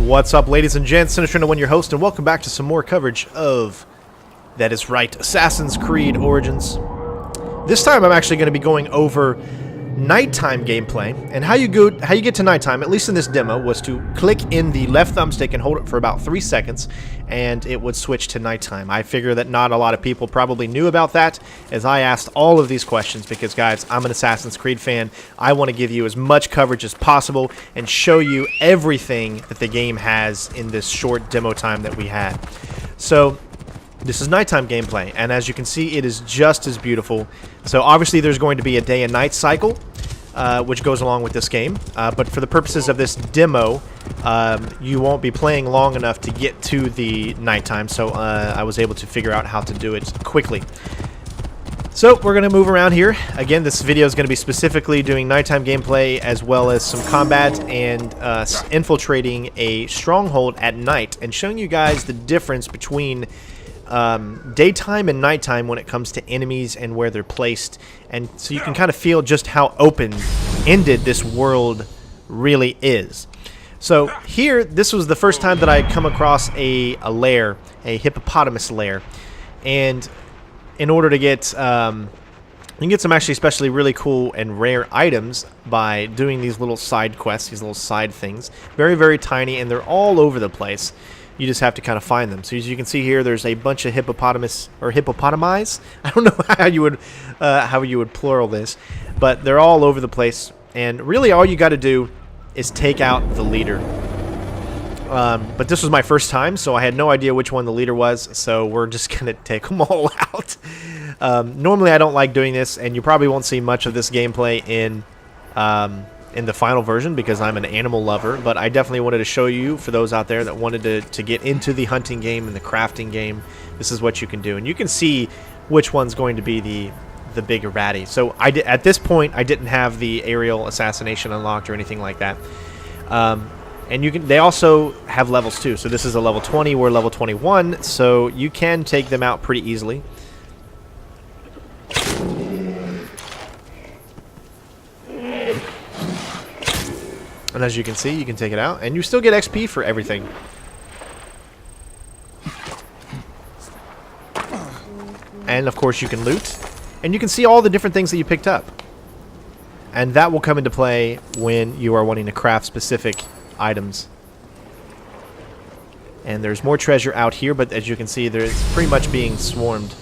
What's up, ladies and gents? Infiltrating, your host, and welcome back to some more coverage of, that is right, Assassin's Creed Origins. This time I'm actually going to be going over nighttime gameplay, and how you get to nighttime, at least in this demo, was to click in the left thumbstick and hold it for about 3 seconds, and it would switch to nighttime. I figure that not a lot of people probably knew about that, as I asked all of these questions, because guys, I'm an Assassin's Creed fan. I want to give you as much coverage as possible and show you everything that the game has in this short demo time that we had. So this is nighttime gameplay, and as you can see, it is just as beautiful. So obviously there's going to be a day and night cycle, which goes along with this game. But for the purposes of this demo, you won't be playing long enough to get to the nighttime, so I was able to figure out how to do it quickly. So we're going to move around here. Again, this video is going to be specifically doing nighttime gameplay as well as some combat and infiltrating a stronghold at night and showing you guys the difference between daytime and nighttime when it comes to enemies and where they're placed, and so you can kind of feel just how open-ended this world really is. So here, this was the first time that I had come across a lair, a hippopotamus lair, and in order to get, you can get some actually especially really cool and rare items by doing these little side quests, these little side things. Very, very tiny, and they're all over the place. You just have to kind of find them. So as you can see here, there's a bunch of hippopotamus or hippopotamize. I don't know how you would plural this, but they're all over the place. And really, all you got to do is take out the leader. But this was my first time, so I had no idea which one the leader was. So we're just gonna take them all out. Normally, I don't like doing this, and you probably won't see much of this gameplay in the final version because I'm an animal lover, but I definitely wanted to show you, for those out there that wanted to get into the hunting game and the crafting game, this is what you can do. And you can see which one's going to be the bigger baddie. So at this point, I didn't have the aerial assassination unlocked or anything like that. And they also have levels too. So this is a level 20, we're level 21, so you can take them out pretty easily. And as you can see, you can take it out, and you still get XP for everything. And of course you can loot, and you can see all the different things that you picked up. And that will come into play when you are wanting to craft specific items. And there's more treasure out here, but as you can see, it's pretty much being swarmed.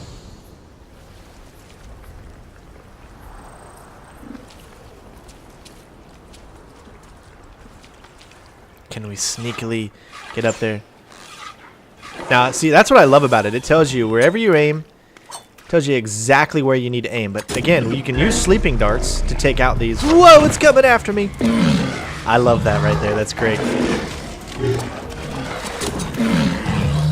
Can we sneakily get up there? Now, see, that's what I love about it. It tells you wherever you aim, it tells you exactly where you need to aim. But again, you can use sleeping darts to take out these. Whoa, it's coming after me. I love that right there. That's great.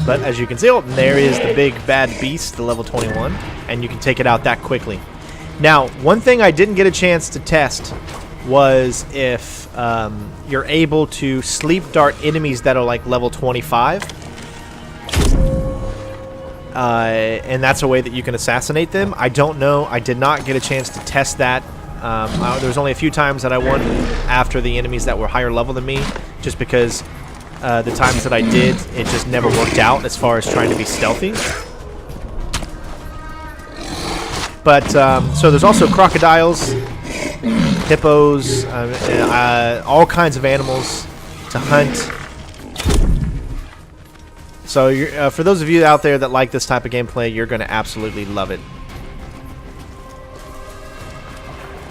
But as you can see, oh, there is the big bad beast, the level 21, and you can take it out that quickly. Now, one thing I didn't get a chance to test was if you're able to sleep dart enemies that are like level 25, and that's a way that you can assassinate them. I don't know. I did not get a chance to test that. There was only a few times that I won after the enemies that were higher level than me, just because the times that I did, it just never worked out as far as trying to be stealthy. But so there's also crocodiles, hippos, all kinds of animals to hunt. So for those of you out there that like this type of gameplay, you're going to absolutely love it.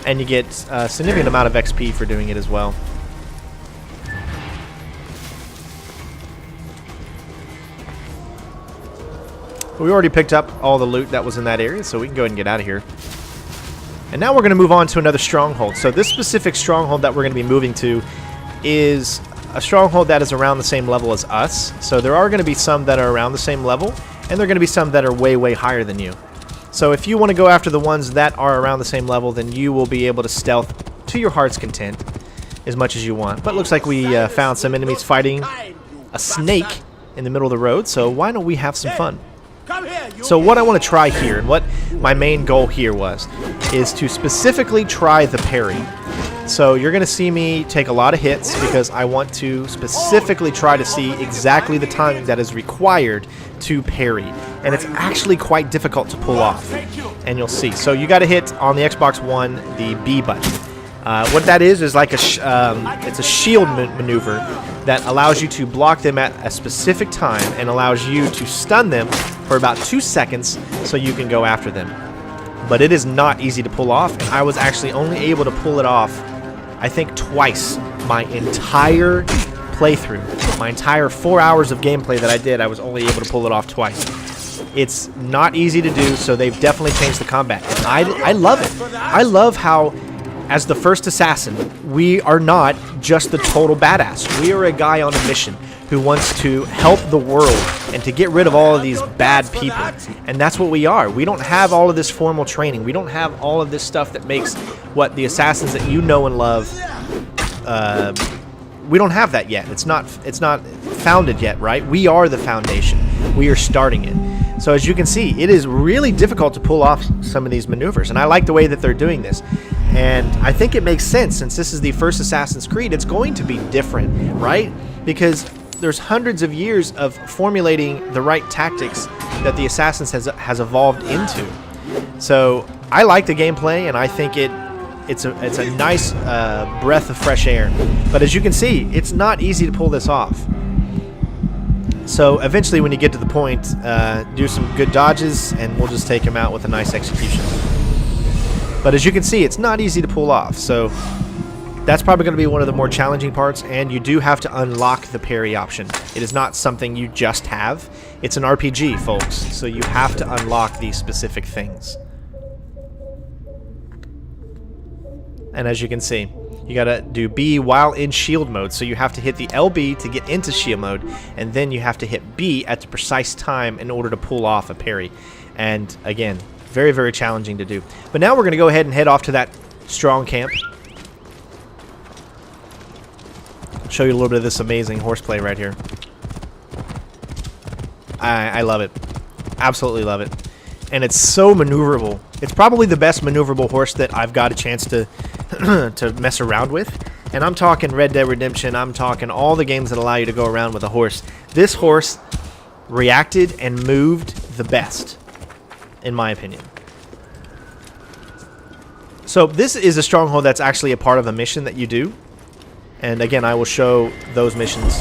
And you get a significant amount of XP for doing it as well. We already picked up all the loot that was in that area, so we can go ahead and get out of here. And now we're going to move on to another stronghold. So this specific stronghold that we're going to be moving to is a stronghold that is around the same level as us. So there are going to be some that are around the same level, and there are going to be some that are way, way higher than you. So if you want to go after the ones that are around the same level, then you will be able to stealth to your heart's content as much as you want. But it looks like we found some enemies fighting a snake in the middle of the road, so why don't we have some fun? So what I want to try here, and what my main goal here was, is to specifically try the parry. So you're going to see me take a lot of hits because I want to specifically try to see exactly the timing that is required to parry. And it's actually quite difficult to pull off. And you'll see. So you got to hit on the Xbox One the B button. What that is like it's a shield maneuver that allows you to block them at a specific time and allows you to stun them for about 2 seconds so you can go after them. But it is not easy to pull off, and I was actually only able to pull it off, I think, twice my entire playthrough. My entire 4 hours of gameplay that I did, I was only able to pull it off twice. It's not easy to do, so they've definitely changed the combat. And I love it. I love how, as the first assassin, we are not just the total badass. We are a guy on a mission who wants to help the world and to get rid of all of these bad people. And that's what we are. We don't have all of this formal training. We don't have all of this stuff that makes what the assassins that you know and love. We don't have that yet. It's not founded yet, right? We are the foundation. We are starting it. So as you can see, it is really difficult to pull off some of these maneuvers. And I like the way that they're doing this. And I think it makes sense, since this is the first Assassin's Creed, it's going to be different, right? Because there's hundreds of years of formulating the right tactics that the Assassins has evolved into. So I like the gameplay, and I think it's a nice breath of fresh air. But as you can see, it's not easy to pull this off. So eventually, when you get to the point, do some good dodges, and we'll just take him out with a nice execution. But as you can see, it's not easy to pull off. So that's probably going to be one of the more challenging parts, and you do have to unlock the parry option. It is not something you just have. It's an RPG, folks, so you have to unlock these specific things. And as you can see, you got to do B while in shield mode, so you have to hit the LB to get into shield mode, and then you have to hit B at the precise time in order to pull off a parry. And again, very, very challenging to do. But now we're going to go ahead and head off to that strong camp. Show you a little bit of this amazing horseplay right here. I love it. Absolutely love it. And it's so maneuverable. It's probably the best maneuverable horse that I've got a chance to to mess around with. And I'm talking Red Dead Redemption. I'm talking all the games that allow you to go around with a horse. This horse reacted and moved the best, in my opinion. So this is a stronghold that's actually a part of a mission that you do. And again, I will show those missions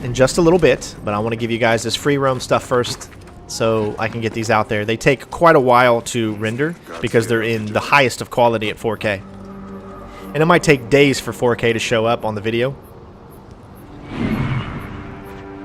in just a little bit, but I want to give you guys this free roam stuff first so I can get these out there. They take quite a while to render because they're in the highest of quality at 4K. And it might take days for 4K to show up on the video.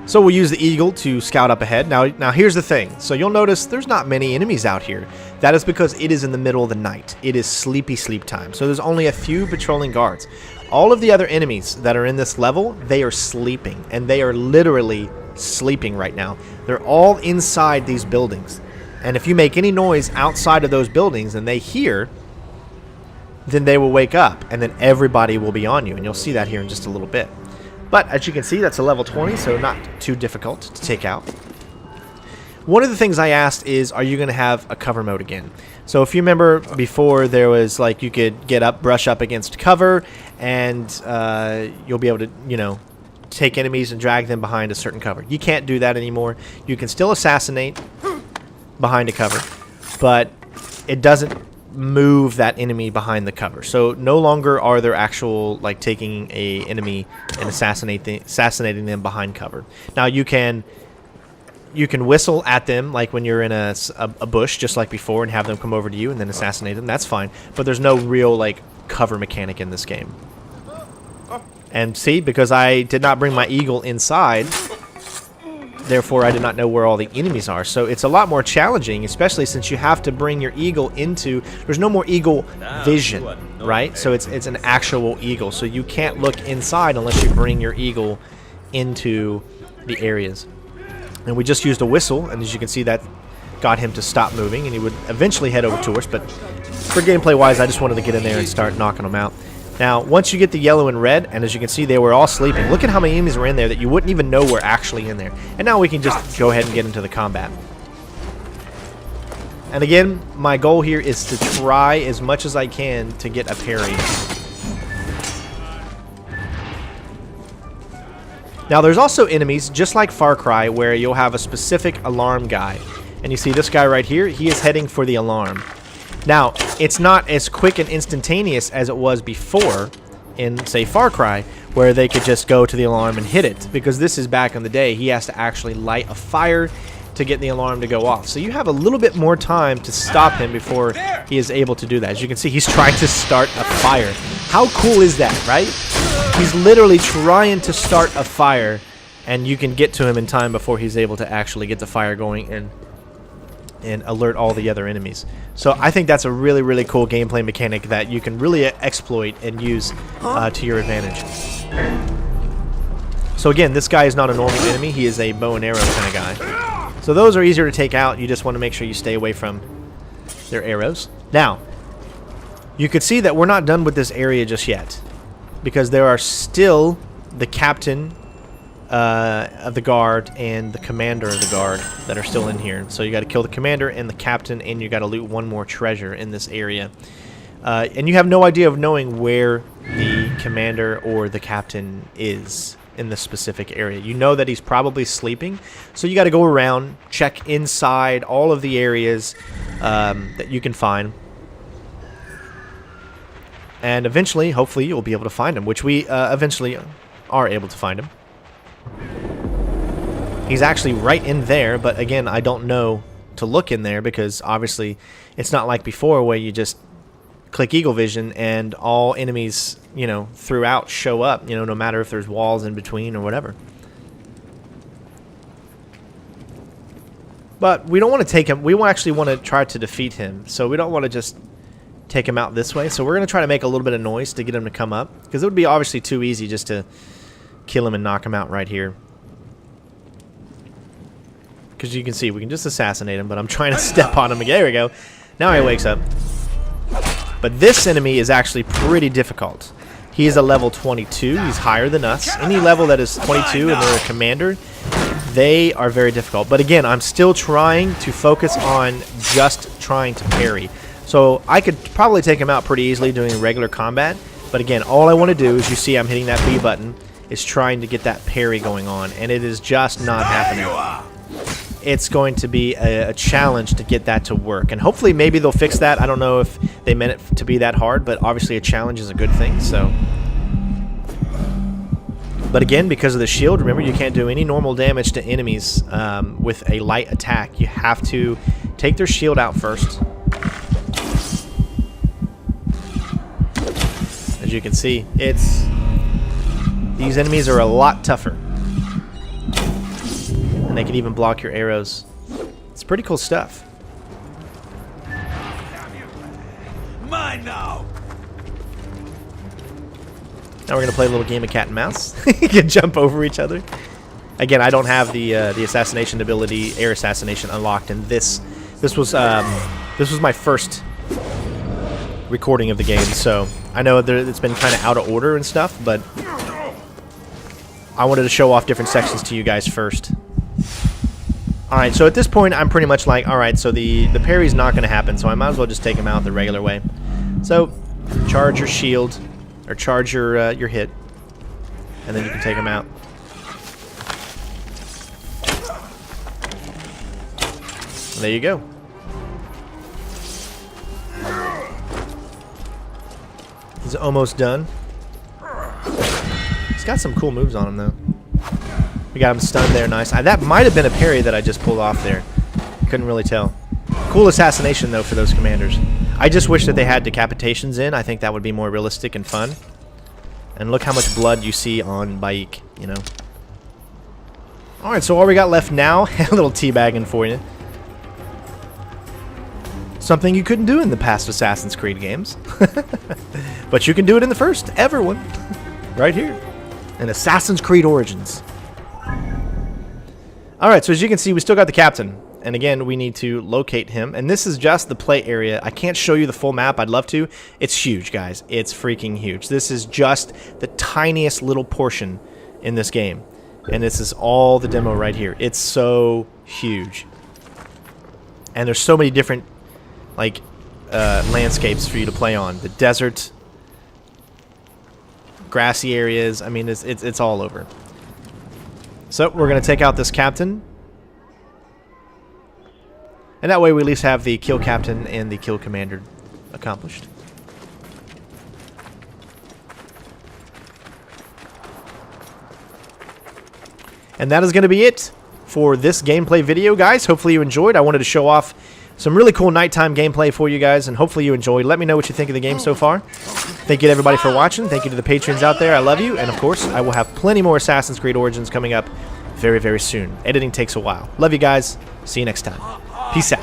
So we'll use the Eagle to scout up ahead. Now here's the thing. So you'll notice there's not many enemies out here. That is because it is in the middle of the night. It is sleepy sleep time. So there's only a few patrolling guards. All of the other enemies that are in this level, they are sleeping. And they are literally sleeping right now. They're all inside these buildings. And if you make any noise outside of those buildings and they hear, then they will wake up. And then everybody will be on you. And you'll see that here in just a little bit. But as you can see, that's a level 20, so not too difficult to take out. One of the things I asked is, are you going to have a cover mode again? So if you remember before, there was like you could get up, brush up against cover, and you'll be able to, you know, take enemies and drag them behind a certain cover. You can't do that anymore. You can still assassinate behind a cover, but it doesn't move that enemy behind the cover. So no longer are there actual like taking a enemy and assassinating them behind cover. Now you can whistle at them like when you're in a bush just like before and have them come over to you and then assassinate them. That's fine, but there's no real like cover mechanic in this game. And see, because I did not bring my Eagle inside, therefore I did not know where all the enemies are. So it's a lot more challenging, especially since you have to bring your Eagle into... There's no more Eagle vision, right? So it's an actual Eagle. So you can't look inside unless you bring your Eagle into the areas. And we just used a whistle, and as you can see, that got him to stop moving, and he would eventually head over to us. But for gameplay-wise, I just wanted to get in there and start knocking them out. Now, once you get the yellow and red, and as you can see, they were all sleeping. Look at how many enemies were in there that you wouldn't even know were actually in there. And now we can just go ahead and get into the combat. And again, my goal here is to try as much as I can to get a parry Now, there's also enemies, just like Far Cry, where you'll have a specific alarm guy. And you see this guy right here, he is heading for the alarm. Now, it's not as quick and instantaneous as it was before in, say, Far Cry, where they could just go to the alarm and hit it. Because this is back in the day, he has to actually light a fire to get the alarm to go off. So you have a little bit more time to stop him before he is able to do that. As you can see, he's trying to start a fire. How cool is that, right? He's literally trying to start a fire, and you can get to him in time before he's able to actually get the fire going and alert all the other enemies. So I think that's a really, really cool gameplay mechanic that you can really exploit and use to your advantage. So again, this guy is not a normal enemy. He is a bow and arrow kind of guy. So those are easier to take out. You just want to make sure you stay away from their arrows. Now, you could see that we're not done with this area just yet, because there are still the captain of the guard and the commander of the guard that are still in here. So you got to kill the commander and the captain, and you got to loot one more treasure in this area. And you have no idea of knowing where the commander or the captain is in this specific area. You know that he's probably sleeping, so you got to go around, check inside all of the areas that you can find. And eventually, hopefully, you'll be able to find him, which we eventually are able to find him. He's actually right in there, but again, I don't know to look in there because obviously it's not like before where you just click Eagle Vision and all enemies, you know, throughout show up, you know, no matter if there's walls in between or whatever. But we don't want to take him. We actually want to try to defeat him, so we don't want to just take him out this way. So we're going to try to make a little bit of noise to get him to come up, because it would be obviously too easy just to kill him and knock him out right here. Because you can see, we can just assassinate him, but I'm trying to step on him again. There we go. Now he wakes up. But this enemy is actually pretty difficult. He is a level 22. He's higher than us. Any level that is 22 and they're a commander, they are very difficult. But again, I'm still trying to focus on just trying to parry. So I could probably take him out pretty easily doing regular combat. But again, all I want to do is, you see I'm hitting that B button, is trying to get that parry going on. And it is just not happening. It's going to be a challenge to get that to work. And hopefully maybe they'll fix that. I don't know if they meant it to be that hard, but obviously a challenge is a good thing. So, but again, because of the shield, remember, you can't do any normal damage to enemies with a light attack. You have to take their shield out first. As you can see, these enemies are a lot tougher. And they can even block your arrows. It's pretty cool stuff. Mine now. Now we're gonna play a little game of cat and mouse. You can jump over each other. Again, I don't have the assassination ability, air assassination, unlocked, and this was my first recording of the game, so I know it's been kind of out of order and stuff, but I wanted to show off different sections to you guys first. Alright, so at this point, I'm pretty much like, alright, so the parry's not going to happen, so I might as well just take him out the regular way. So, charge your shield, or charge your hit, and then you can take him out. And there you go. He's almost done. He's got some cool moves on him, though. We got him stunned there, nice. That might have been a parry that I just pulled off there. Couldn't really tell. Cool assassination, though, for those commanders. I just wish that they had decapitations in. I think that would be more realistic and fun. And look how much blood you see on Baik, you know. Alright, so all we got left now, a little teabagging for you. Something you couldn't do in the past Assassin's Creed games. But you can do it in the first ever one. Right here. In Assassin's Creed Origins. Alright, so as you can see, we still got the captain. And again, we need to locate him. And this is just the play area. I can't show you the full map. I'd love to. It's huge, guys. It's freaking huge. This is just the tiniest little portion in this game. And this is all the demo right here. It's so huge. And there's so many different landscapes for you to play on. The desert, grassy areas. I mean, it's all over. So we're going to take out this captain. And that way we at least have the kill captain and the kill commander accomplished. And that is going to be it for this gameplay video, guys. Hopefully you enjoyed. I wanted to show off some really cool nighttime gameplay for you guys, and hopefully you enjoyed. Let me know what you think of the game so far. Thank you to everybody for watching. Thank you to the patrons out there. I love you. And, of course, I will have plenty more Assassin's Creed Origins coming up very, very soon. Editing takes a while. Love you guys. See you next time. Peace out.